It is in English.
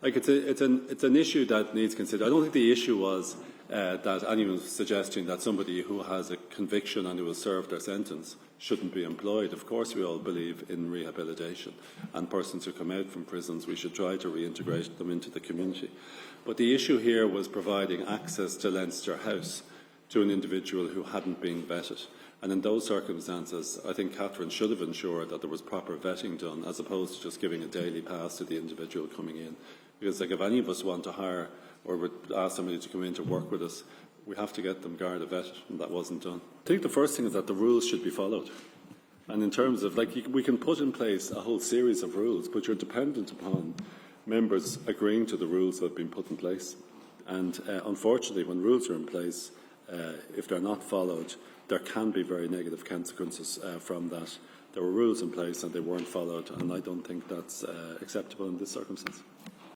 Like it's an issue that needs considered. I don't think the issue was that anyone was suggesting that somebody who has a conviction and who has served their sentence shouldn't be employed. Of course, we all believe in rehabilitation, and persons who come out from prisons, we should try to reintegrate them into the community. But the issue here was providing access to Leinster House to an individual who hadn't been vetted. And in those circumstances, I think Catherine should have ensured that there was proper vetting done, as opposed to just giving a daily pass to the individual coming in. Because if any of us want to hire or would ask somebody to come in to work with us, we have to get them Garda vetted, and that wasn't done. I think the first thing is that the rules should be followed. And in terms of, we can put in place a whole series of rules, but you're dependent upon members agreeing to the rules that have been put in place. And unfortunately, when rules are in place, if they're not followed, there can be very negative consequences from that. There were rules in place and they weren't followed, and I don't think that's acceptable in this circumstance.